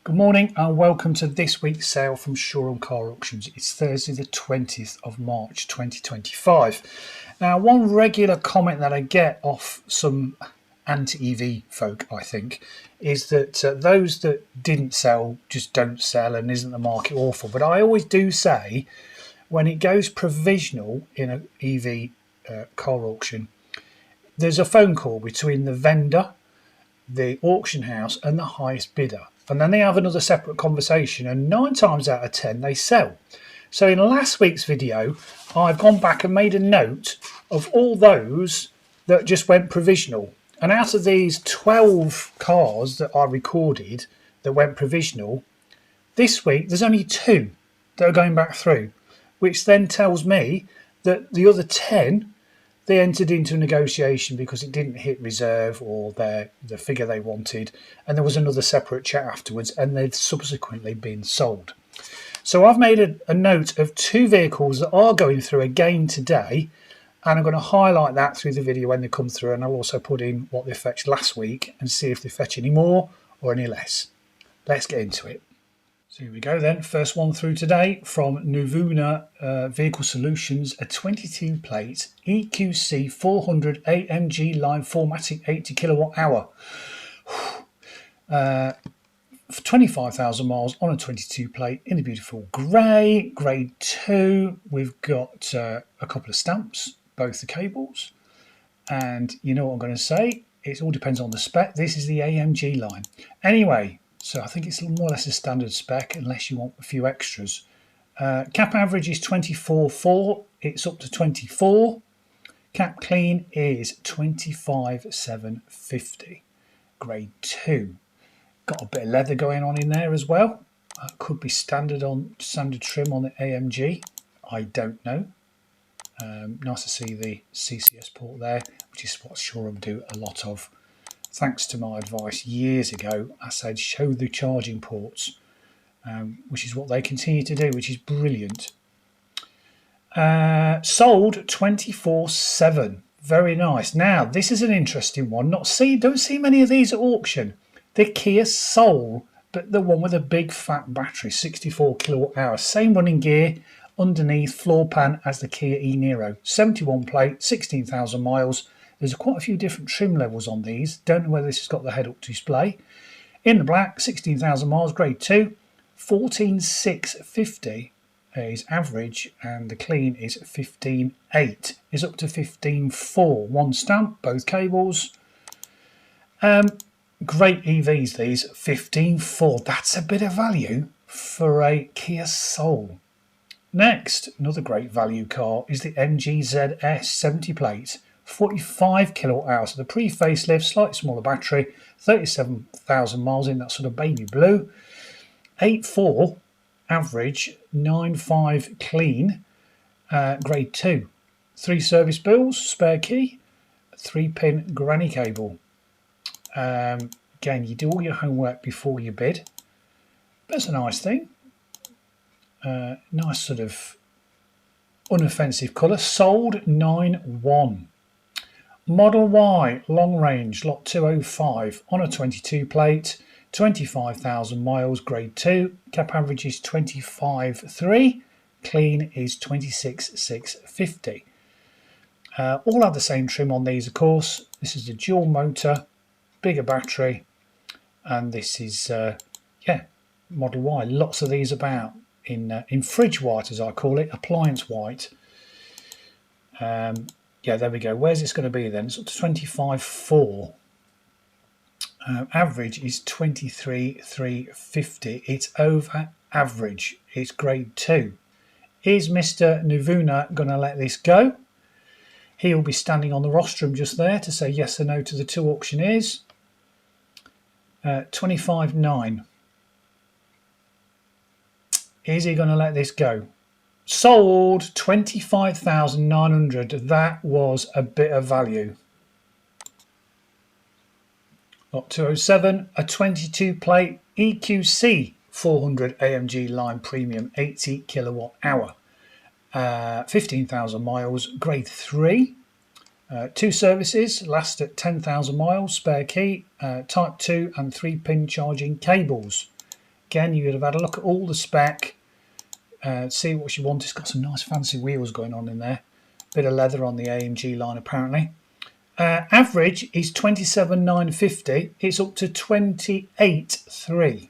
Good morning and welcome to this week's sale from Shoreham Car Auctions. It's Thursday the 20th of March 2025. Now, one regular comment that I get off some anti-EV folk, I think, is that those that didn't sell just don't sell and isn't the market awful. But I always do say when it goes provisional in an EV car auction, there's a phone call between the vendor, the auction house and the highest bidder. And then they have another separate conversation, and 9 times out of 10 they sell. So in last week's video, I've gone back and made a note of all those that just went provisional. And out of these 12 cars that I recorded that went provisional, this week there's only 2 that are going back through, which then tells me that the other 10, they entered into a negotiation because it didn't hit reserve or the figure they wanted, and there was another separate chat afterwards, and they've subsequently been sold. So I've made a note of 2 vehicles that are going through again today, and I'm going to highlight that through the video when they come through, and I'll also put in what they fetched last week and see if they fetch any more or any less. Let's get into it. So here we go then. First one through today from Nuvuna Vehicle Solutions, a 22 plate EQC 400 AMG line 4matic 80 kilowatt hour. 25,000 miles on a 22 plate in a beautiful grey, grade 2. We've got a couple of stamps, both the cables. And you know what I'm going to say? It all depends on the spec. This is the AMG line. Anyway, so I think it's more or less a standard spec unless you want a few extras. Cap average is 24.4. It's up to 24. Cap clean is 25,750. Grade 2. Got a bit of leather going on in there as well. Could be standard trim on the AMG. I don't know. Nice to see the CCS port there, which is what Shoreham do a lot of. Thanks to my advice years ago, I said show the charging ports, which is what they continue to do, which is brilliant. Sold 24/7. Very nice. Now, this is an interesting one. Don't see many of these at auction. The Kia Soul, but the one with a big fat battery, 64 kilowatt hour. Same running gear, underneath floor pan as the Kia e-Niro. 71 plate, 16,000 miles. There's quite a few different trim levels on these. Don't know whether this has got the head-up display. In the black, 16,000 miles, grade 2. 14,650 is average, and the clean is 15.8. Is up to 15.4. One stamp, both cables. Great EVs these, 15.4. That's a bit of value for a Kia Soul. Next, another great value car is the MG ZS 70 plate. 45 kilowatt hours, so the pre-facelift, slightly smaller battery, 37,000 miles in that sort of baby blue. 8.4 average, 9.5 clean, grade 2. 3 service bills, spare key, 3-pin granny cable. Again, you do all your homework before you bid. That's a nice thing. Nice sort of unoffensive colour. Sold 9.1. Model Y, long range, lot 205, on a 22 plate, 25,000 miles, grade 2. Cap average is 25.3. Clean is 26,650. All have the same trim on these, of course. This is a dual motor, bigger battery, and this is, Model Y. Lots of these about in fridge white, as I call it, appliance white. Yeah, there we go. Where's this going to be then? It's up to 25.4. Average is 23,350. It's over average. It's grade 2. Is Mr. Nuvuna going to let this go? He will be standing on the rostrum just there to say yes or no to the 2 auctioneers. 25.9. Is he going to let this go? Sold 25,900. That was a bit of value. Lot 207, a 22 plate EQC 400 AMG line premium 80 kilowatt hour. 15,000 miles, grade 3. 2 services, last at 10,000 miles, spare key, type 2 and 3-pin charging cables. again, you'd have had a look at all the spec, see what you want. It's got some nice fancy wheels going on in there. Bit of leather on the AMG line apparently. Average is 27,950. It's up to 28,300.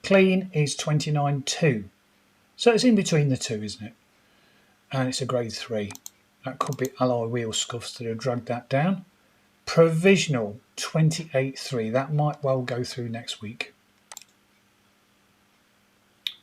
Clean is 29,200. So it's in between the two, isn't it? And it's a grade 3. That could be alloy wheel scuffs that have dragged that down. Provisional 28,300. That might well go through next week.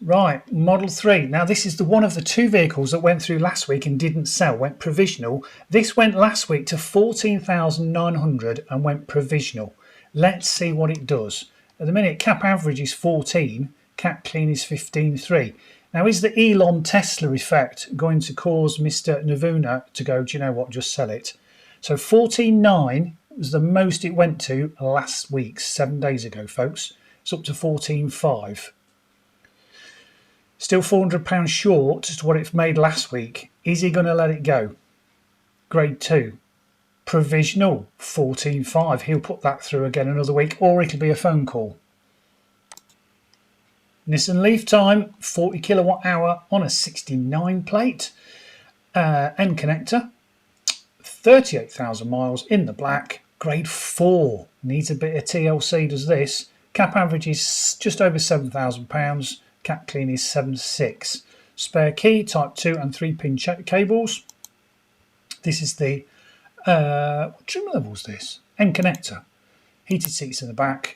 Right, Model 3. Now this is the one of the two vehicles that went through last week and didn't sell, went provisional. This went last week to 14,900 and went provisional. Let's see what it does. At the minute, cap average is 14, cap clean is 15.3. Now is the Elon Tesla effect going to cause Mr. Navuna to go, do you know what, just sell it? So 14.9 was the most it went to last week, 7 days ago, folks. It's up to 14.5. Still £400 short to what it made last week. Is he going to let it go? Grade 2. Provisional 14.5. He'll put that through again another week, or it'll be a phone call. Nissan Leaf time, 40 kilowatt hour on a 69 plate. End connector. 38,000 miles in the black. Grade 4. Needs a bit of TLC, does this. Cap average is just over £7,000. Cap clean is 7.6. Spare key, type 2 and 3-pin cables. This is the, what trim level is this? End connector. Heated seats in the back.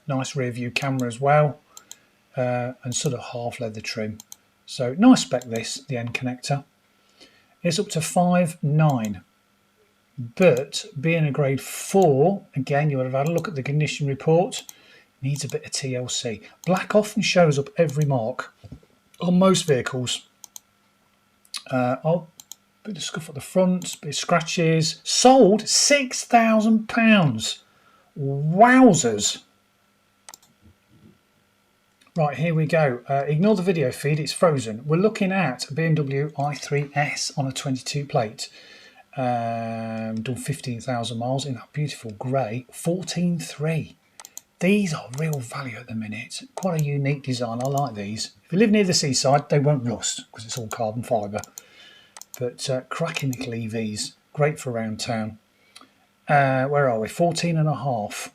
Nice rear view camera as well. And sort of half leather trim. So nice spec this, the end connector. It's up to 5.9. But being a grade 4, again, you would have had a look at the condition report. Needs a bit of TLC. Black often shows up every mark on most vehicles. Oh, bit of scuff at the front, bit of scratches. Sold £6,000. Wowzers. Right, here we go. Ignore the video feed, it's frozen. We're looking at a BMW i3S on a 22 plate. Done 15,000 miles in that beautiful grey. 14.3. These are real value at the minute. Quite a unique design. I like these. If you live near the seaside, they won't rust because it's all carbon fibre. But cracking little EVs. Great for around town. Where are we? 14.5.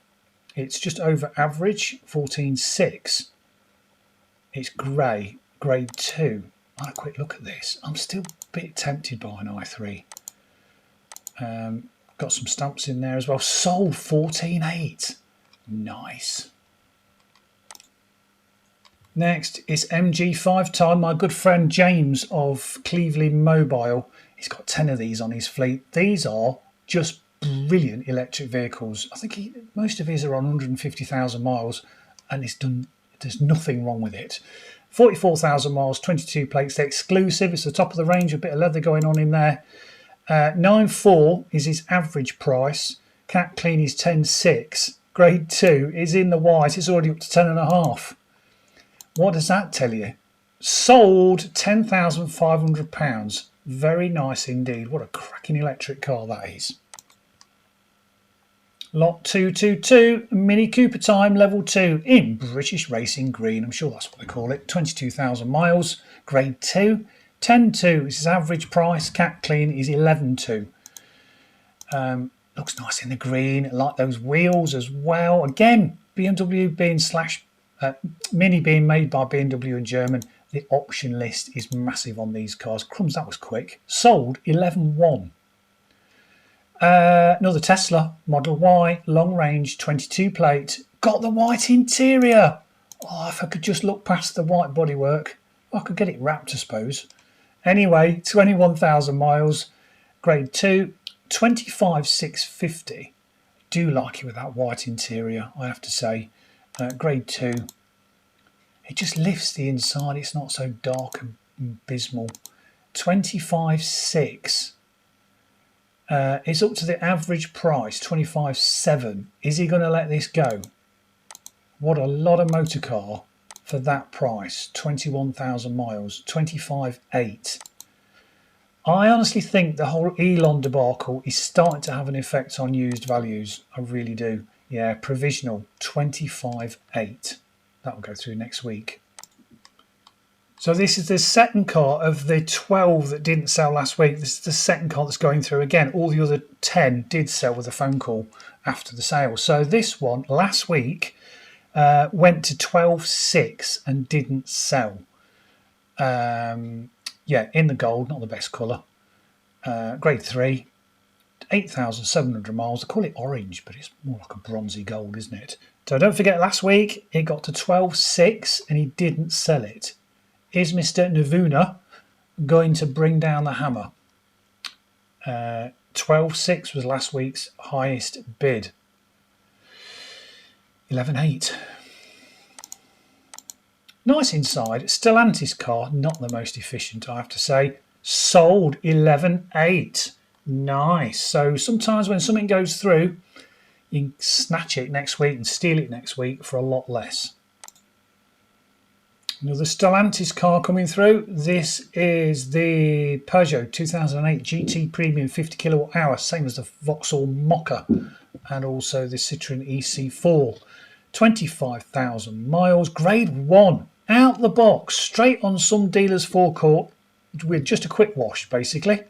It's just over average. 14.6. It's grey. Grade 2. I'll have a quick look at this. I'm still a bit tempted by an i3. Got some stamps in there as well. Sold 14.8. Nice. Next is MG5 time. My good friend James of Cleveland Mobile. He's got 10 of these on his fleet. These are just brilliant electric vehicles. I think most of his are on 150,000 miles and there's nothing wrong with it. 44,000 miles, 22 plates. They're exclusive. It's the top of the range, a bit of leather going on in there. 9.4 is his average price. Cap clean is 10.6. Grade 2 is in the white. It's already up to 10.5. What does that tell you? Sold £10,500. Very nice indeed. What a cracking electric car that is. Lot 222, Mini Cooper time, level 2 in British Racing Green. I'm sure that's what they call it. 22,000 miles. Grade 2. 10.2 is his average price. Cap clean is 11.2. Looks nice in the green. I like those wheels as well. Again, BMW being Mini being made by BMW in German. The option list is massive on these cars. Crumbs, that was quick. Sold 11.1. Another Tesla Model Y, long range, 22 plate. Got the white interior. Oh, if I could just look past the white bodywork, I could get it wrapped, I suppose. Anyway, 21,000 miles. Grade 2. 25,650. Do like it with that white interior, I have to say. Grade 2. It just lifts the inside. It's not so dark and abysmal. 25,600. It's up to the average price, 25,700. Is he going to let this go? What a lot of motor car for that price. 21,000 miles, 25,800. I honestly think the whole Elon debacle is starting to have an effect on used values. I really do. Yeah, provisional 25.8. That will go through next week. So this is the second car of the 12 that didn't sell last week. This is the second car that's going through again. All the other 10 did sell with a phone call after the sale. So this one last week went to 12.6 and didn't sell. Yeah, in the gold, not the best colour. Grade 3, 8,700 miles. They call it orange, but it's more like a bronzy gold, isn't it? So don't forget, last week it got to 12.6 and he didn't sell it. Is Mr. Navuna going to bring down the hammer? 12.6 was last week's highest bid. 11.8. Nice inside. Stellantis car, not the most efficient, I have to say. Sold 11.8. Nice. So sometimes when something goes through, you can snatch it next week and steal it next week for a lot less. Another Stellantis car coming through. This is the Peugeot 2008 GT Premium 50 kWh, same as the Vauxhall Mokka, and also the Citroen EC4. 25,000 miles, grade 1, out the box, straight on some dealers' forecourt with just a quick wash, basically.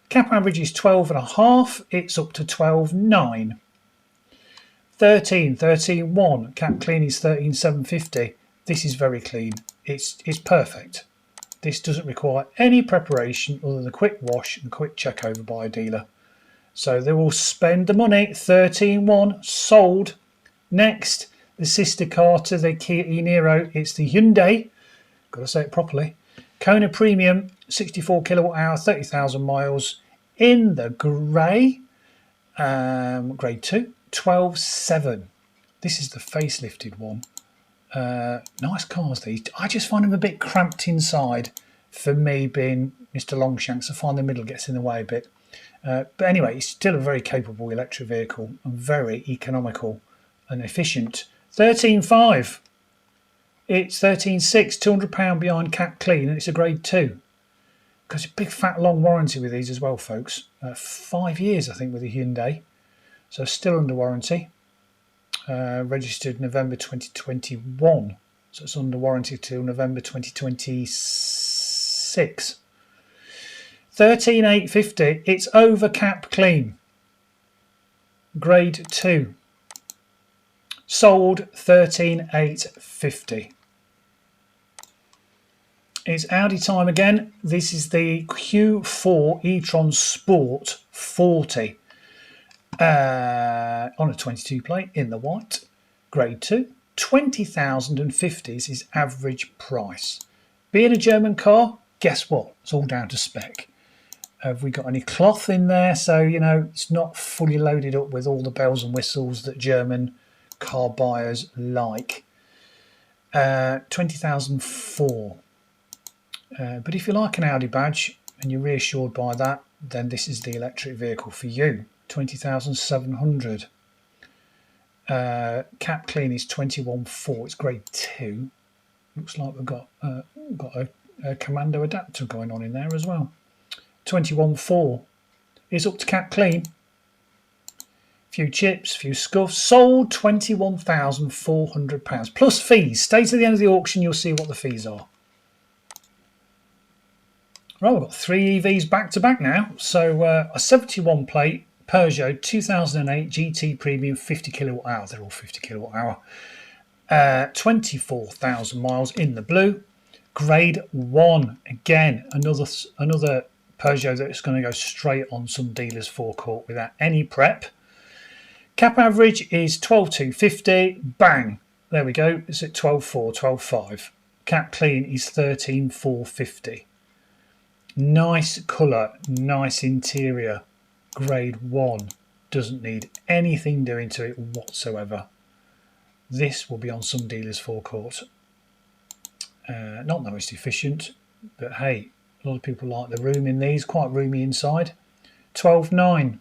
Cap average is 12.5, it's up to 12.9. 13.1, cap clean is 13.750. This is very clean. It's perfect. This doesn't require any preparation other than a quick wash and a quick check over by a dealer. So they will spend the money. 13.1 sold. Next, the sister car to the Kia e-Niro. It's the Hyundai. Got to say it properly. Kona Premium, 64 kWh, 30,000 miles. In the grey, grade 2, 12.7. This is the facelifted one. Nice cars these. I just find them a bit cramped inside. For me, being Mr. Longshanks, I find the middle gets in the way a bit. But anyway, it's still a very capable electric vehicle and very economical and efficient. 13.5. It's 13.6, £200 behind cap clean, and it's a grade 2. Because a big fat long warranty with these as well, folks. 5 years, I think, with the Hyundai. So still under warranty. Registered November 2021, so it's under warranty till November 2026. 13.850. It's over cap clean. Grade 2. Sold 13.850. It's Audi time again. This is the Q4 e-tron Sport 40. On a 22 plate in the white, grade 2, 20,050 is his average price. Being a German car, guess what? It's all down to spec. Have we got any cloth in there? So, you know, it's not fully loaded up with all the bells and whistles that German car buyers like. 20,004. But if you like an Audi badge and you're reassured by that, then this is the electric vehicle for you. 20,700. Cap clean is 21.4. It's grade 2. Looks like we've got a commando adapter going on in there as well. 21.4 is up to cap clean. Few chips, few scuffs. Sold £21,400 plus fees. Stay to the end of the auction, you'll see what the fees are. Right, we've got 3 EVs back to back now. So a 71 plate Peugeot 2008 GT Premium 50 kWh. They're all 50 kWh. 24,000 miles in the blue. Grade 1. Again, another Peugeot that's going to go straight on some dealer's forecourt without any prep. Cap average is 12,250. Bang. There we go. It's at 12,4, 12,5. Cap clean is 13,450. Nice colour, nice interior. Grade 1. Doesn't need anything doing to it whatsoever. This will be on some dealer's forecourt. Not the most efficient, but hey, a lot of people like the room in these. Quite roomy inside. 12.9.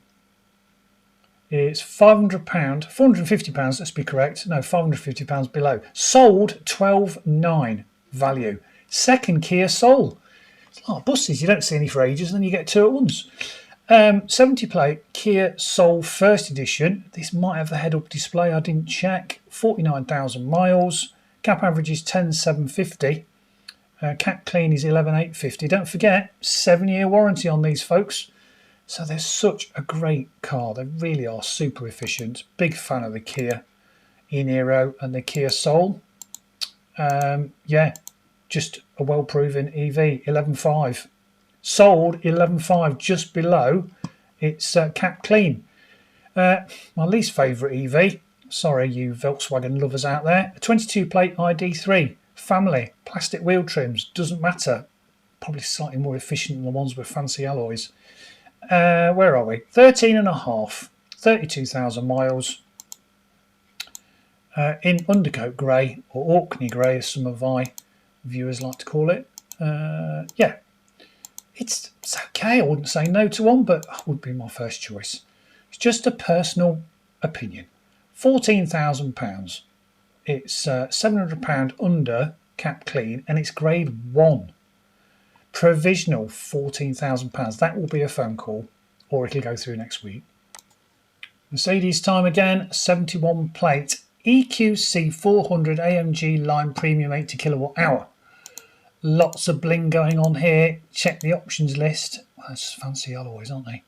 It's £500, £450, let's be correct. No, £550 below. Sold 12.9 value. Second Kia Soul. It's like buses, you don't see any for ages and then you get 2 at once. 70 plate Kia Soul first edition. This might have the head-up display, I didn't check. 49,000 miles. Cap average is 10,750. Cap clean is 11,850. Don't forget, 7-year warranty on these folks. So they're such a great car. They really are super efficient. Big fan of the Kia e-Niro and the Kia Soul. Yeah, just a well-proven EV, 11.5. Sold 11.5, just below its cap clean. My least favourite EV, sorry you Volkswagen lovers out there, a 22 plate ID3, family, plastic wheel trims, doesn't matter, probably slightly more efficient than the ones with fancy alloys. Where are we? 13.5, 32,000 miles. In undercoat grey, or Orkney grey as some of my viewers like to call it. Yeah. It's okay, I wouldn't say no to one, but would be my first choice. It's just a personal opinion. £14,000. It's £700 under cap clean, and it's grade 1. Provisional £14,000. That will be a phone call, or it'll go through next week. Mercedes time again, 71 plate EQC 400 AMG line premium 80 kilowatt hour. Lots of bling going on here. Check the options list. Well, that's fancy alloys, aren't they?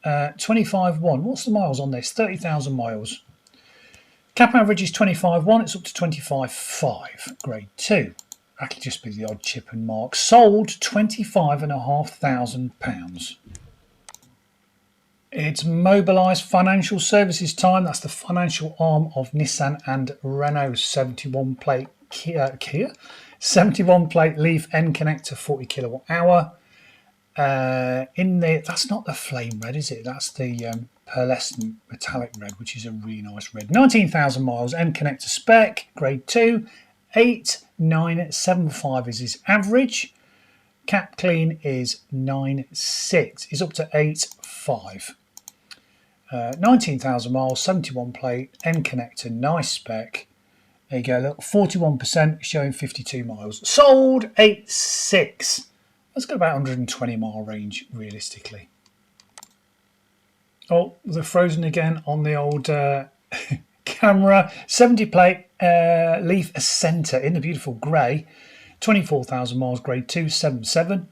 25.1. What's the miles on this? 30,000 miles. Cap average is 25.1. It's up to 25.5. Grade 2. That'll just be the odd chip and mark. Sold £25,500. It's Mobilised Financial Services time. That's the financial arm of Nissan and Renault. 71 plate Kia. 71 plate Leaf end connector, 40 kilowatt hour. In there, that's not the flame red, is it? That's the pearlescent metallic red, which is a really nice red. 19,000 miles, end connector spec, grade 2. 8,975 is his average. Cap clean is 9.6. He's up to 8.5. 19,000 miles, 71 plate, end connector, nice spec. There you go, look, 41% showing 52 miles. Sold 8.6. That's got about 120 mile range, realistically. Oh, they're frozen again on the old camera. 70 plate Leaf Ascenta in the beautiful grey. 24,000 miles, grade 2, 7.7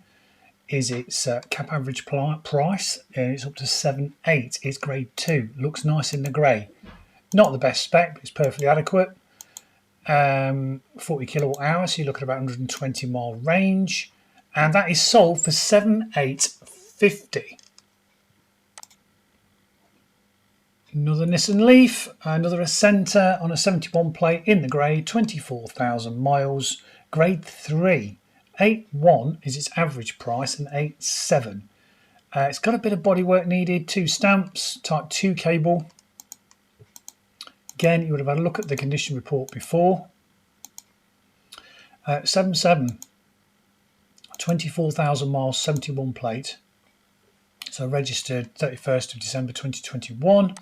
is its cap average price. And it's up to 7.8. It's grade 2. Looks nice in the grey. Not the best spec, but it's perfectly adequate. 40 kilowatt hour, so you look at about 120 mile range, and that is sold for 7,850. Another Nissan Leaf, another Ascenta on a 71 plate in the grey, 24,000 miles, grade 3. 8.1 is its average price, and 8.7. It's got a bit of bodywork needed, 2 stamps, type 2 cable. Again, you would have had a look at the condition report before. 7.7, 24,000 miles, 71 plate. So registered 31st of December 2021.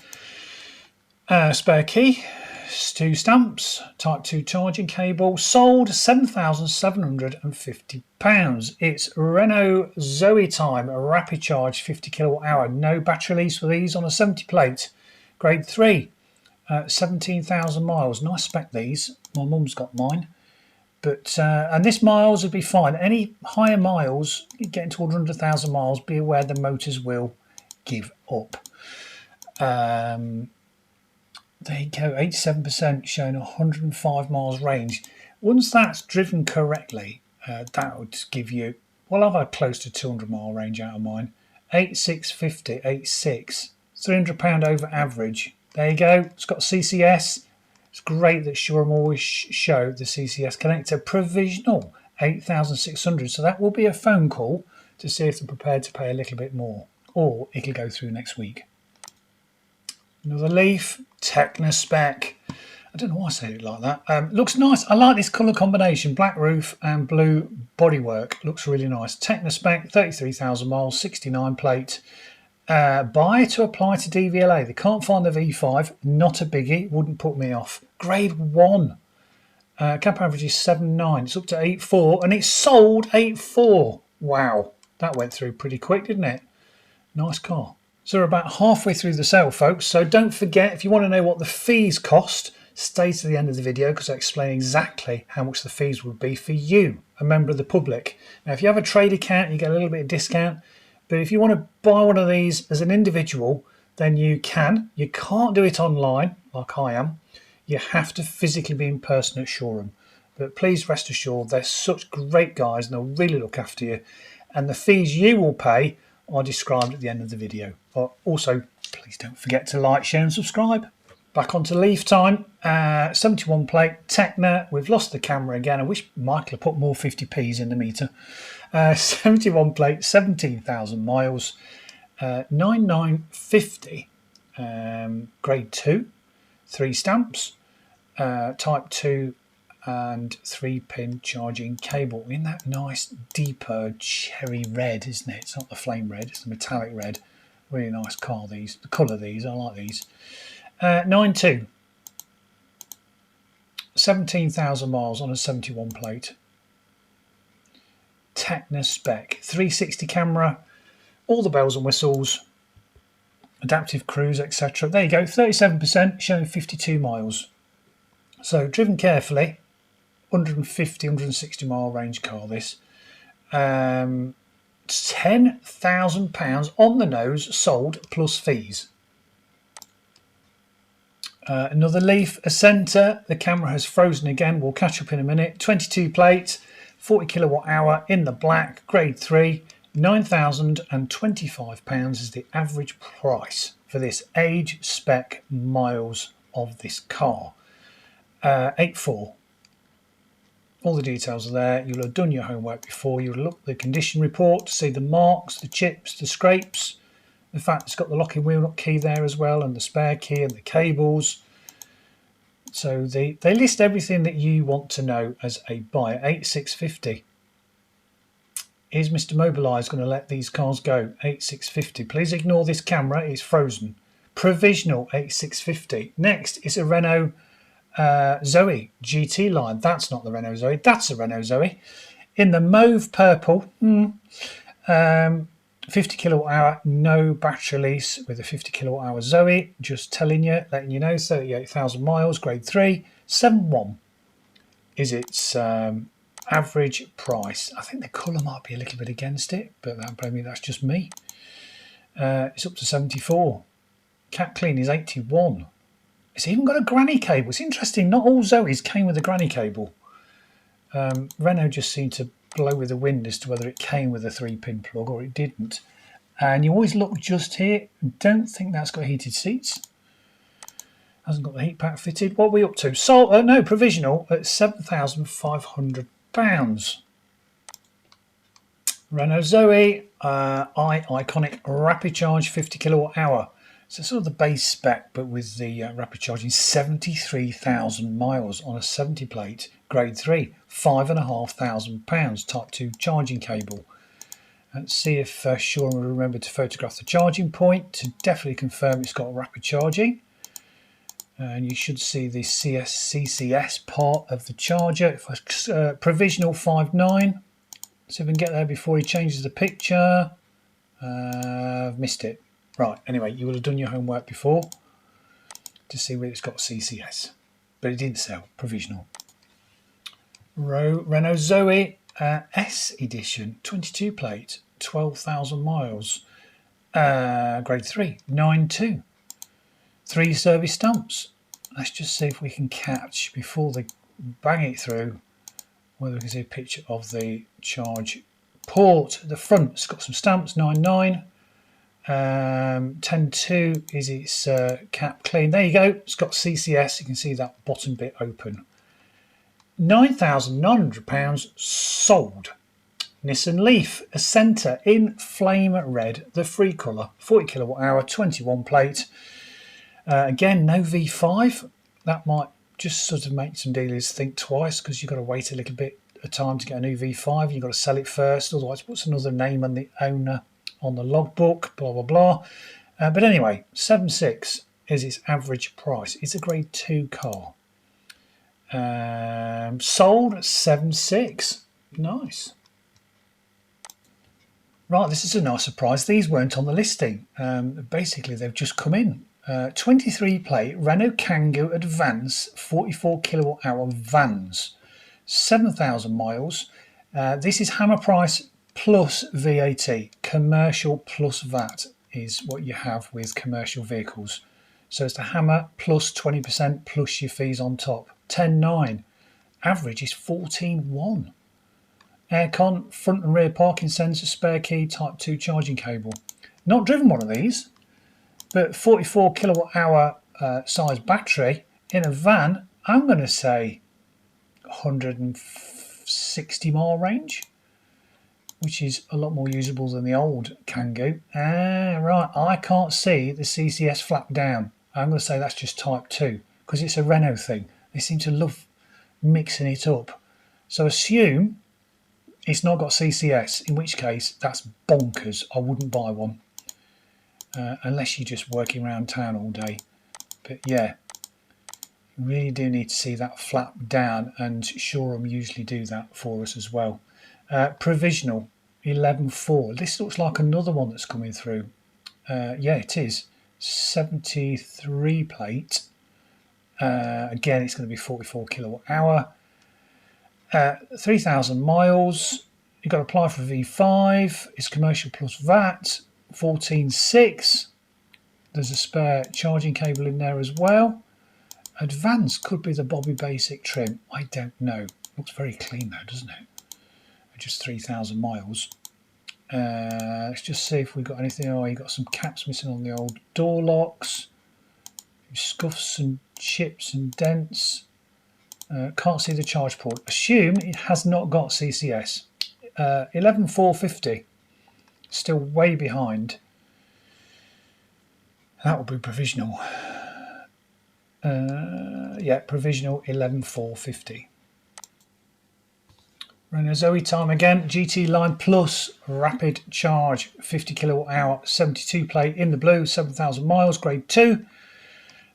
Spare key, 2 stamps, type 2 charging cable. Sold £7,750. It's Renault Zoe time, a rapid charge, 50 kilowatt hour. No battery lease for these on a 70 plate. Grade 3. 17,000 miles. Nice spec these. My mum's got mine. But and this miles would be fine. Any higher miles, getting toward 100,000 miles, be aware the motors will give up. There you go, 87% showing 105 miles range. Once that's driven correctly, that would give you, well, I've had close to 200 mile range out of mine. 8,650, 8.6, £300 over average. There you go. It's got CCS. It's great that Showroom always show the CCS connector. Provisional 8,600. So that will be a phone call to see if they're prepared to pay a little bit more, or it'll go through next week. Another Leaf, Techno spec. I don't know why I said it like that. Looks nice. I like this colour combination. Black roof and blue bodywork. Looks really nice. Techno spec, 33,000 miles, 69 plate. Buy to apply to DVLA. They can't find the V5. Not a biggie. Wouldn't put me off. Grade 1. Cap average is 7.9. It's up to 8.4. And it's sold 8.4. Wow. That went through pretty quick, didn't it? Nice car. So we're about halfway through the sale, folks. So don't forget, if you want to know what the fees cost, stay to the end of the video because I explain exactly how much the fees would be for you, a member of the public. Now, if you have a trade account, you get a little bit of discount. But if you want to buy one of these as an individual, then you can. You can't do it online like I am. You have to physically be in person at showroom. But please rest assured, they're such great guys and they'll really look after you. And the fees you will pay are described at the end of the video. But also, please don't forget to like, share and subscribe. Back onto Leaf time. 71 plate Tecna. We've lost the camera again. I wish Michael had put more 50p's in the meter. 71 plate, 17,000 miles. 9950. Grade 2. 3 stamps. Type 2 and 3-pin charging cable in that nice deeper cherry red, isn't it? It's not the flame red, it's the metallic red. Really nice car, these. The colour of these, I like these. 9.2. 17,000 miles on a 71 plate. Tecna spec. 360 camera, all the bells and whistles, adaptive cruise, etc. There you go, 37%, showing 52 miles. So driven carefully. 150, 160 mile range car this. £10,000 on the nose, sold plus fees. Another Leaf, a centre. The camera has frozen again. We'll catch up in a minute. 22 plate, 40 kilowatt hour in the black, grade 3. £9,025 is the average price for this age spec miles of this car. 8.4. All the details are there. You'll have done your homework before. You'll look at the condition report to see the marks, the chips, the scrapes. The fact it's got the locking wheel nut key there as well, and the spare key and the cables. So they list everything that you want to know as a buyer. 8,650. Is Mr. Mobilize going to let these cars go? 8,650. Please ignore this camera. It's frozen. Provisional 8,650. Next is a Renault Zoe GT line. That's not the Renault Zoe, that's a Renault Zoe in the mauve purple. 50 kilowatt hour, no battery release with a 50 kilowatt hour Zoe. Just telling you, letting you know, 38,000 miles, grade 3. 7.1 is its average price. I think the colour might be a little bit against it, but that's just me. It's up to 74. Cat clean is 81. It's even got a granny cable. It's interesting, not all Zoes came with a granny cable. Renault just seemed to blow with the wind as to whether it came with a 3-pin plug or it didn't. And you always look just here. Don't think that's got heated seats. Hasn't got the heat pack fitted. What are we up to? No, provisional at £7,500. Renault Zoe, iconic rapid charge 50 kilowatt hour. So sort of the base spec, but with the rapid charging. 73,000 miles on a 70 plate, grade 3, £5,500. Type 2 charging cable. Let's see if Sean will remember to photograph the charging point to definitely confirm it's got rapid charging. And you should see the CCS part of the charger. Provisional 5.9. See if we can get there before he changes the picture. I've missed it. Right, anyway, you would have done your homework before to see whether it's got CCS, but it didn't sell, provisional. Renault Zoe S edition, 22 plate, 12,000 miles, grade 3, 9.2. 3 service stamps. Let's just see if we can catch, before they bang it through, whether we can see a picture of the charge port at the front. It's got some stamps, 9.9. 10.2 is its cap clean. There you go. It's got CCS. You can see that bottom bit open. £9,900 sold. Nissan Leaf, a centre in flame red, the free colour, 40 kilowatt hour, 21 plate. Again, no V5. That might just sort of make some dealers think twice, because you've got to wait a little bit of time to get a new V5. You've got to sell it first, otherwise what's another name on the owner on the logbook, blah blah blah. But anyway, 7.6 is its average price. It's a grade 2 car. Sold at 7.6. Nice. Right, this is a nice surprise. These weren't on the listing. Basically, they've just come in. 23 plate Renault Kangoo Advance 44 kilowatt hour vans, 7,000 miles. This is hammer price plus VAT. Commercial plus VAT is what you have with commercial vehicles. So it's the hammer plus 20% plus your fees on top. 10.9. Average is 14.1. Aircon, front and rear parking sensor, spare key, type 2 charging cable. Not driven one of these, but 44 kilowatt hour size battery in a van. I'm going to say 160 mile range, which is a lot more usable than the old Kangoo. Right, I can't see the CCS flap down. I'm going to say that's just type 2 because it's a Renault thing. They seem to love mixing it up. So assume it's not got CCS, in which case that's bonkers. I wouldn't buy one unless you're just working around town all day. But yeah, you really do need to see that flap down, and Showroom usually do that for us as well. Provisional 11.4. This looks like another one that's coming through. Yeah, it is 73 plate. Again, it's going to be 44 kilowatt hour. 3,000 miles. You've got to apply for a V5. It's commercial plus VAT. 14.6. There's a spare charging cable in there as well. Advance could be the Bobby Basic trim. I don't know. Looks very clean though, doesn't it? Just 3,000 miles. Let's just see if we've got anything. Oh, you've got some caps missing on the old door locks. Scuffs and chips and dents. Can't see the charge port. Assume it has not got CCS. 11,450. Still way behind. That will be provisional. Yeah, provisional 11,450. Renault Zoe time again. GT Line Plus rapid charge, 50 kilowatt hour, 72 plate in the blue, 7,000 miles, grade 2.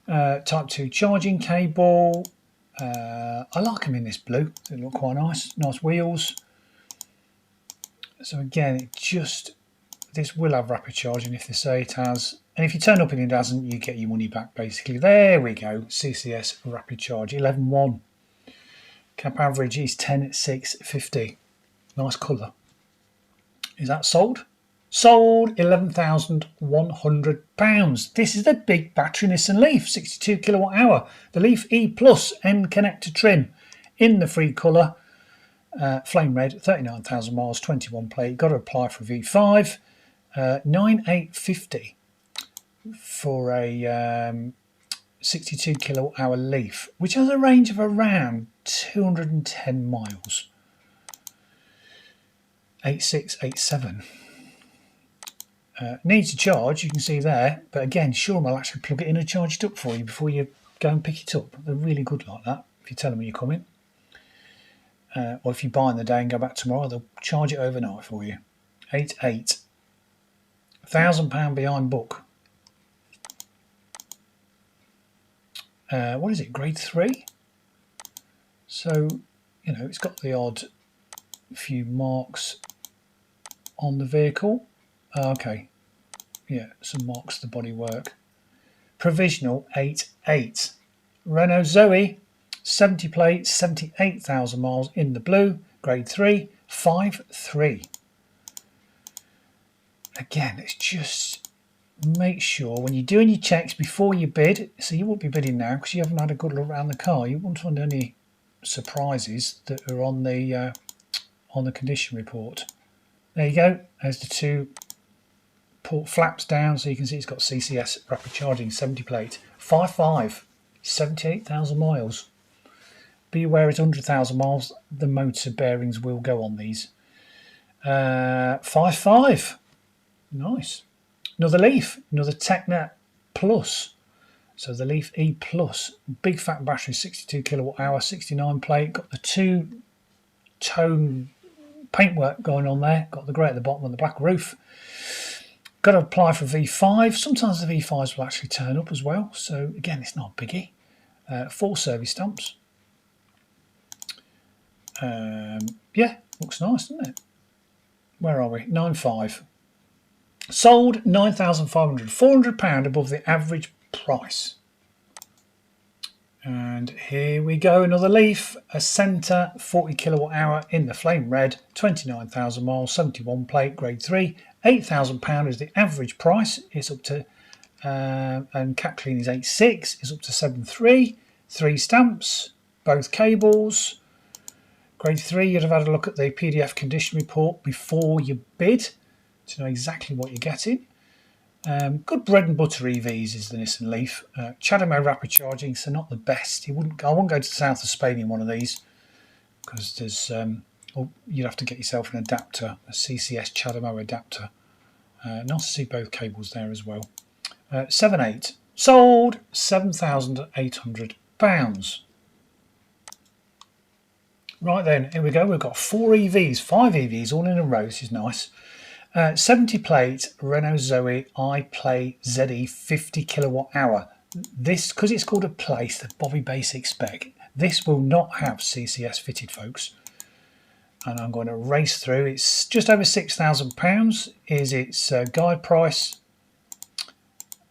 Type 2 charging cable. I like them in this blue. They look quite nice. Nice wheels. So again, this will have rapid charging if they say it has. And if you turn up and it hasn't, you get your money back basically. There we go. CCS rapid charge 11.1. Cap average is 10,650. Nice colour. Is that sold? Sold £11,100. This is the big battery Nissan Leaf, 62 kilowatt hour. The Leaf E Plus N connector trim in the free colour. Flame red, 39,000 miles, 21 plate. Got to apply for a V5. 9,850 for a 62 kilowatt hour Leaf, which has a range of around 210 miles. 8687. Needs a charge, you can see there, but again, Showroom will actually plug it in and charge it up for you before you go and pick it up. They're really good like that. If you tell them when you're coming, or if you buy in the day and go back tomorrow, they'll charge it overnight for you. 88. £1,000 behind book. What is it? Grade 3. So you know it's got the odd few marks on the vehicle. Okay, yeah, some marks to the bodywork. Provisional 8.8. Renault Zoe 70 plate, 78,000 miles in the blue, grade 3, 5.3. Again, it's just make sure when you're doing your checks before you bid, so you won't be bidding now because you haven't had a good look around the car. You won't find any surprises that are on the condition report. There you go. There's the two port flaps down, so you can see it's got CCS rapid charging, 70 plate, 5.5, 78,000 miles. Be aware it's 100,000 miles. The motor bearings will go on these. 5.5. Nice. Another Leaf, another Technet Plus. So the Leaf E Plus, big fat battery, 62 kilowatt hour, 69 plate. Got the two-tone paintwork going on there. Got the grey at the bottom and the black roof. Got to apply for V5. Sometimes the V5s will actually turn up as well. So again, it's not a biggie. 4 service stamps. Yeah, looks nice, doesn't it? Where are we? 9.5. Sold 9,500, £400 above the average price. And here we go, another Leaf, a centre 40 kilowatt hour in the flame red, 29,000 miles, 71 plate, grade 3, £8,000 is the average price. It's up to, and cap clean is 8.6, is up to 7.3, 3 stamps, both cables. Grade 3, you'd have had a look at the PDF condition report before you bid to know exactly what you're getting. Good bread and butter EVs is the Nissan Leaf. 𝐶AdeMO rapid charging, so not the best. I wouldn't go to the south of Spain in one of these because there's, you'd have to get yourself an adapter, a CCS 𝐶AdeMO adapter. Nice to see both cables there as well. 7.8, sold £7,800. Right then, here we go. We've got 4 EVs, 5 EVs all in a row. This is nice. 70 plate Renault Zoe iPlay ZE 50 kilowatt hour. This, because it's called a Place, the Bobby Basic spec, this will not have CCS fitted, folks. And I'm going to race through. It's just over £6,000 is its guide price.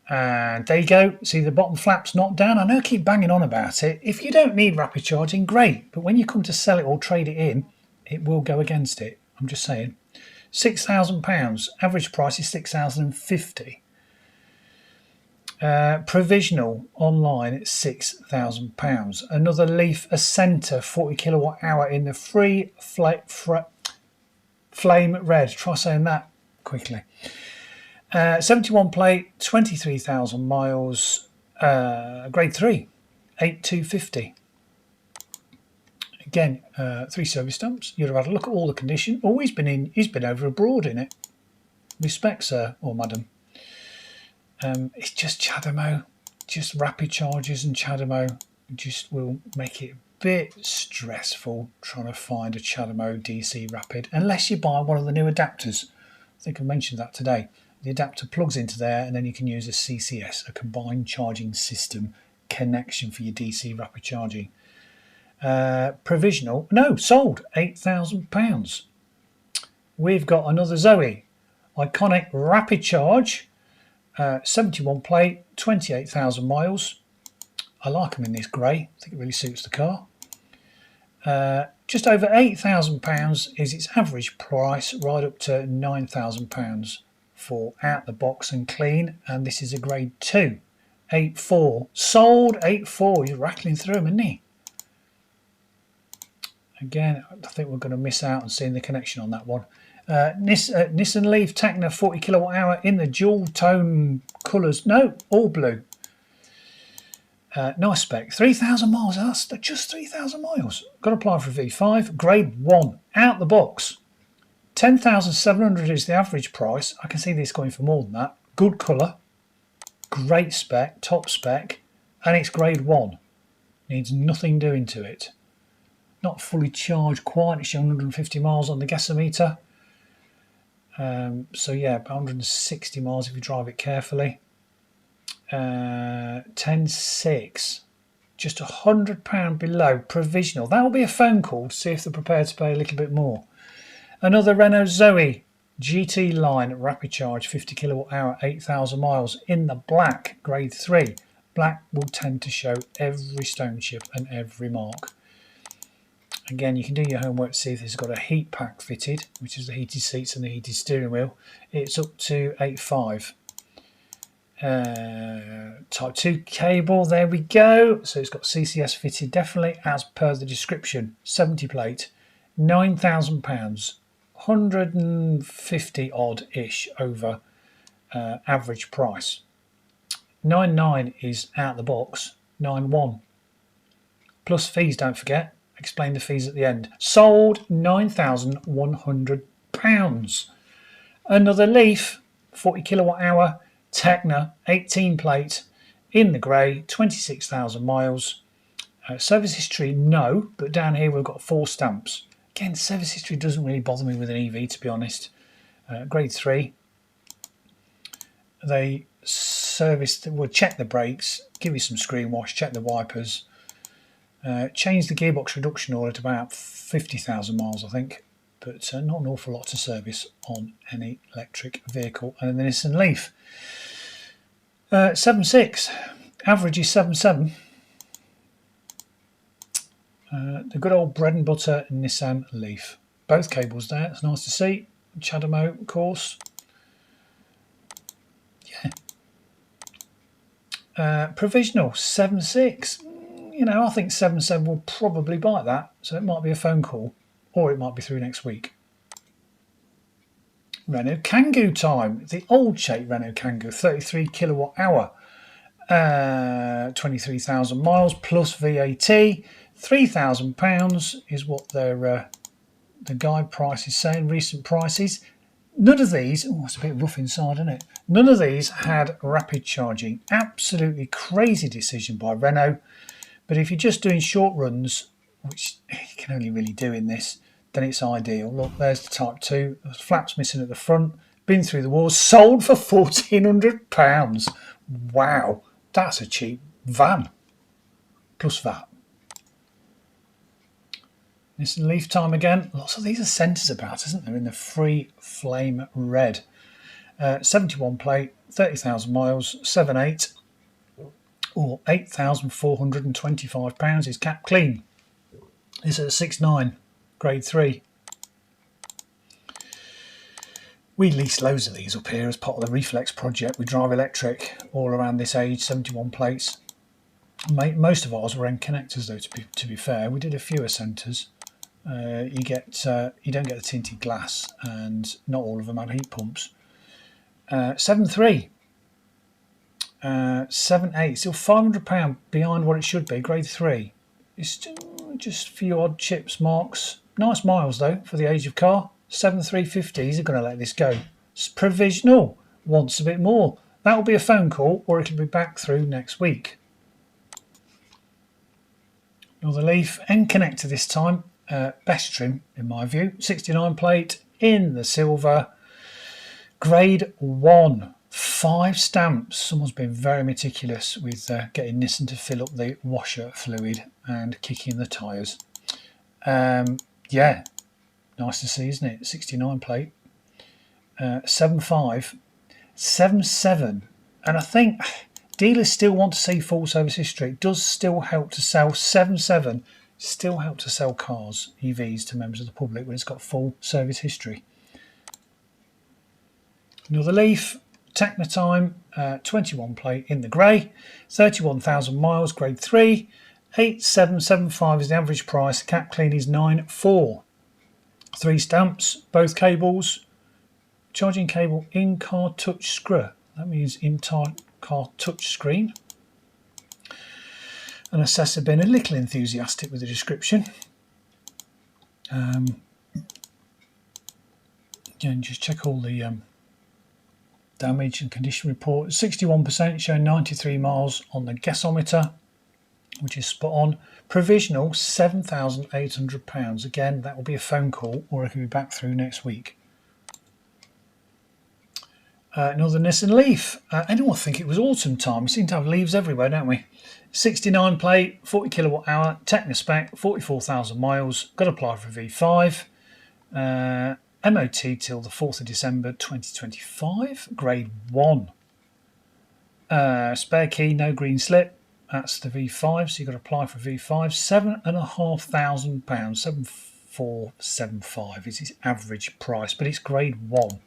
And there you go. See, the bottom flap's not down. I know I keep banging on about it. If you don't need rapid charging, great. But when you come to sell it or trade it in, it will go against it. I'm just saying. £6,000. Average price is £6,050. Provisional online at £6,000. Another Leaf Ascenta 40 kilowatt hour in the free flame red. Try saying that quickly. 71 plate, 23,000 miles. Grade 3, 8,250. Again, 3 service stamps. You'd have had a look at all the condition. Oh, he's been over abroad in it. Respect, sir or madam. It's just 𝐶AdeMO, just rapid charges, and 𝐶AdeMO just will make it a bit stressful trying to find a 𝐶AdeMO DC rapid, unless you buy one of the new adapters. I think I mentioned that today. The adapter plugs into there, and then you can use a CCS, a combined charging system connection for your DC rapid charging. Provisional, no, sold £8,000. We've got another Zoe, iconic rapid charge, 71 plate, 28,000 miles. I like them in this grey. I think it really suits the car. Just over £8,000 is its average price, right up to £9,000 for out the box and clean. And this is a grade 2, 8.4, sold 8.4. You're rattling through them, isn't he? Again, I think we're going to miss out on seeing the connection on that one. Nissan Leaf Tecna 40 kilowatt hour in the dual tone colours. No, all blue. Nice spec. 3,000 miles. That's just 3,000 miles. Got to apply for a V5. Grade 1. Out the box. 10,700 is the average price. I can see this going for more than that. Good colour. Great spec. Top spec. And it's grade 1. Needs nothing doing to it. Not fully charged quite. It's 150 miles on the gasometer. So yeah, 160 miles if you drive it carefully. 10.6, just £100 below provisional. That will be a phone call to see if they're prepared to pay a little bit more. Another Renault Zoe GT line rapid charge 50 kilowatt hour, 8,000 miles in the black, grade 3. Black will tend to show every stone chip and every mark. Again, you can do your homework to see if it's got a heat pack fitted, which is the heated seats and the heated steering wheel. It's up to 8.5. Type 2 cable, there we go. So it's got CCS fitted, definitely, as per the description. 70 plate, £9,000, 150 odd ish over average price. 9.9 is out the box. 9.1 plus fees, don't forget. Explain the fees at the end. Sold £9,100. Another Leaf 40 kilowatt hour Tecna 18 plate in the grey, 26,000 miles. Service history, no, but down here we've got 4 stamps. Again, service history doesn't really bother me with an EV, to be honest. Grade 3. They will check the brakes, give you some screen wash, check the wipers. Change the gearbox reduction order to about 50,000 miles, I think. but not an awful lot to service on any electric vehicle. And then the Nissan Leaf. 7.6, average is 7.7. The good old bread and butter Nissan Leaf. Both cables there, it's nice to see. 𝐊𝐷𝐿, of course. Yeah. Provisional 7.6. You know, I think 7.7 will probably bite that, so it might be a phone call, or it might be through next week. Renault Kangoo time, the old shape Renault Kangoo, 33 kilowatt hour, 23,000 miles plus VAT, £3,000 is what their the guide price is saying, recent prices. None of these, oh, it's a bit rough inside, isn't it? None of these had rapid charging. Absolutely crazy decision by Renault. But if you're just doing short runs, which you can only really do in this, then it's ideal. Look, there's the Type 2. The flaps missing at the front. Been through the walls. Sold for £1,400. Wow, that's a cheap van. Plus VAT. Nissan Leaf time again. Lots of these are centres about, isn't there? In the free flame red. 71 plate, 30,000 miles, 7.8. Or £8,425 is cap clean. This is a 6.9, grade 3. We lease loads of these up here as part of the Reflex project. We drive electric all around this age, 71 plates. Most of ours were end connectors though, to be fair. We did a fewer centres. You don't get the tinted glass, and not all of them have heat pumps. 7.3. 7.8, still £500 behind what it should be, grade 3. It's still just a few odd chips marks. Nice miles though for the age of car. 7.350s are going to let this go. It's provisional. Wants a bit more. That will be a phone call, or it'll be back through next week. Another Leaf, end connector this time. Best trim in my view. 69 plate in the silver. Grade 1. 5 stamps. Someone's been very meticulous with getting Nissan to fill up the washer fluid and kicking the tyres. Yeah, nice to see, isn't it? 69 plate. 7.5. 7.7. And I think dealers still want to see full service history. It does still help to sell 7.7. Still help to sell cars, EVs, to members of the public when it's got full service history. Another Leaf. Techno time, 21 plate in the grey, 31,000 miles, grade 3, 8,775 is the average price, cap clean is 9.4. 3 stamps, both cables, charging cable in-car touch screw, that means in-car touch screen. An assessor been a little enthusiastic with the description. Again, just check all the damage and condition report. 61% showing 93 miles on the gasometer, which is spot on. Provisional £7,800. Again, that will be a phone call, or it can be back through next week. Another Nissan Leaf. Anyone think it was autumn time? We seem to have leaves everywhere, don't we? 69 plate, 40 kilowatt hour, Techno spec, 44,000 miles. Got to apply for a V5. MOT till the 4th of December 2025, grade 1. Spare key, no green slip. That's the V5, so you've got to apply for a V5. £7,500, 7,475 is its average price, but it's grade 1.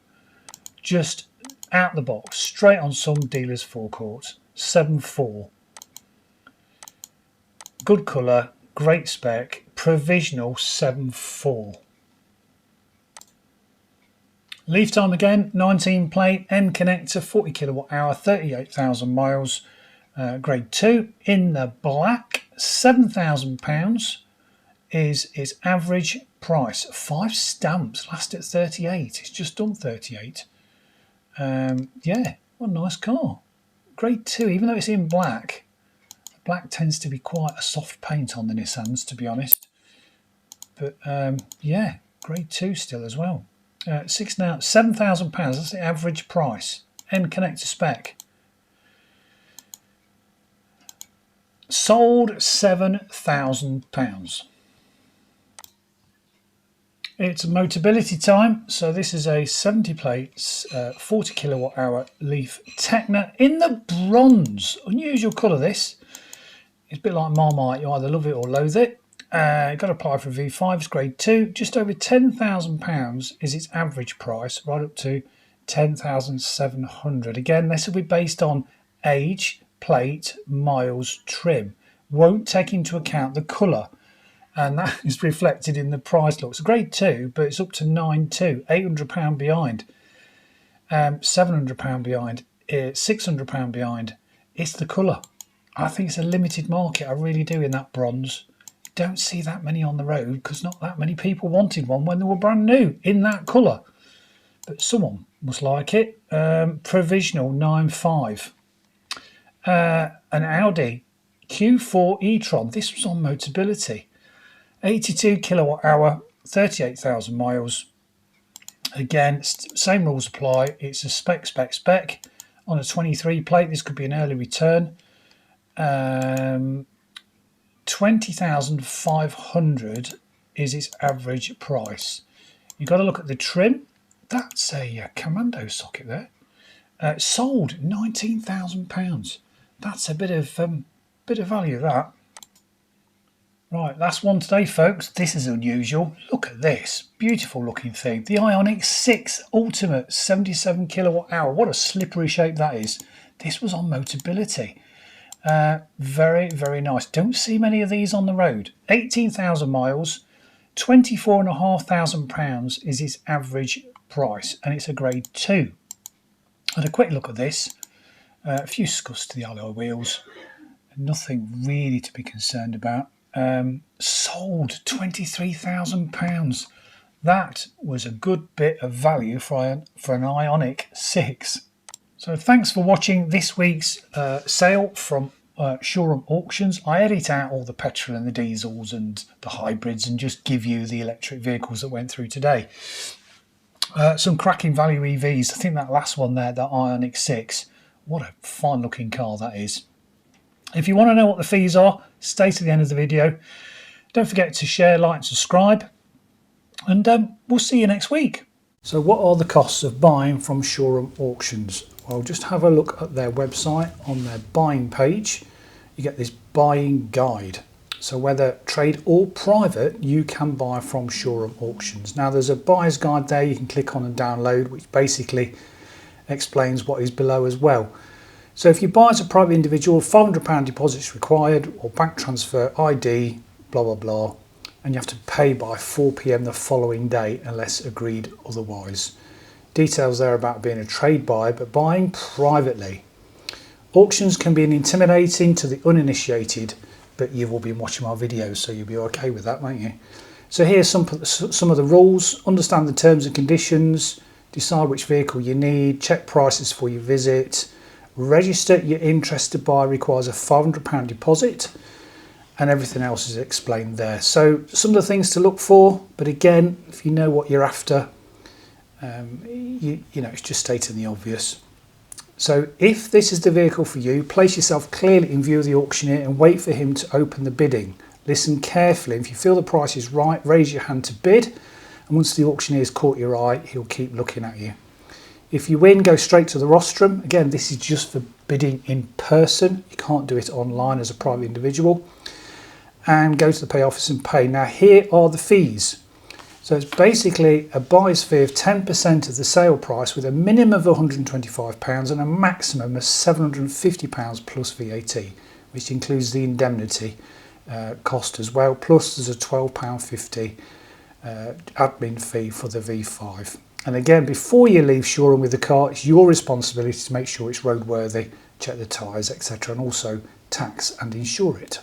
Just out the box, straight on some dealers' forecourts. 7.4. Good colour, great spec, provisional 7.4. Leaf time again, 19 plate, end connector, 40 kilowatt hour, 38,000 miles, grade 2. In the black, £7,000 is its average price. 5 stamps, last at 38. It's just done 38. Yeah, what a nice car. Grade 2, even though it's in black. Black tends to be quite a soft paint on the Nissans, to be honest. But yeah, grade 2 still as well. £7,000, that's the average price. End connector spec. Sold £7,000. It's Motability time. So this is a 70 plates, 40 kilowatt hour Leaf Techno in the bronze. Unusual colour this. It's a bit like Marmite, you either love it or loathe it. You've got to apply for V5, it's grade 2. Just over £10,000 is its average price, right up to 10,700. Again, this will be based on age, plate, miles, trim. Won't take into account the colour. And that is reflected in the price. Look, it's a grade 2, but it's up to 9.2, £800 behind, £700 behind, £600 behind. It's the colour. I think it's a limited market. I really do in that bronze. Don't see that many on the road because not that many people wanted one when they were brand new in that colour. But someone must like it. Provisional 9.5. An Audi Q4 e-tron. This was on Motability. 82 kilowatt hour, 38,000 miles. Again, same rules apply. It's a spec on a 23 plate. This could be an early return. 20,500 is its average price. You've got to look at the trim. That's a commando socket there. Sold £19,000. That's a bit of value, that. Right, last one today, folks. This is unusual. Look at this. Beautiful looking thing. The Ioniq 6 Ultimate 77 kilowatt hour. What a slippery shape that is. This was on Motability. Very, very nice. Don't see many of these on the road. 18,000 miles, £24,500 is its average price, and it's a grade 2. Had a quick look at this. A few scuffs to the alloy wheels. Nothing really to be concerned about. Sold £23,000. That was a good bit of value for an Ioniq 6. So thanks for watching this week's sale from Shoreham Auctions. I edit out all the petrol and the diesels and the hybrids and just give you the electric vehicles that went through today. Some cracking value EVs. I think that last one there, that Ioniq 6, what a fine looking car that is. If you want to know what the fees are, stay to the end of the video. Don't forget to share, like and subscribe. And we'll see you next week. So what are the costs of buying from Shoreham Auctions? Well, just have a look at their website. On their buying page, you get this buying guide. So whether trade or private, you can buy from Shoreham Auctions. Now there's a buyer's guide there you can click on and download, which basically explains what is below as well. So if you buy as a private individual, £500 deposits required, or bank transfer, ID, blah, blah, blah. And you have to pay by 4 PM the following day unless agreed otherwise. Details there about being a trade buyer, but buying privately. Auctions can be intimidating to the uninitiated, but you've all been watching my videos, so you'll be okay with that, won't you? So here's some of the rules. Understand the terms and conditions, decide which vehicle you need, check prices for your visit. Register your interest to buy requires a £500 deposit, and everything else is explained there. So some of the things to look for, but again, if you know what you're after, you know, it's just stating the obvious. So if this is the vehicle for you, place yourself clearly in view of the auctioneer and wait for him to open the bidding. Listen carefully. If you feel the price is right, raise your hand to bid, and once the auctioneer's caught your eye, he'll keep looking at you. If you win, go straight to the rostrum. Again, this is just for bidding in person. You can't do it online as a private individual. And go to the pay office and pay. Now here are the fees. So it's basically a buyer's fee of 10% of the sale price with a minimum of £125 and a maximum of £750 plus VAT, which includes the indemnity cost as well. Plus there's a £12.50 admin fee for the V5. And again, before you leave Shoreham with the car, it's your responsibility to make sure it's roadworthy, check the tyres, etc., and also tax and insure it.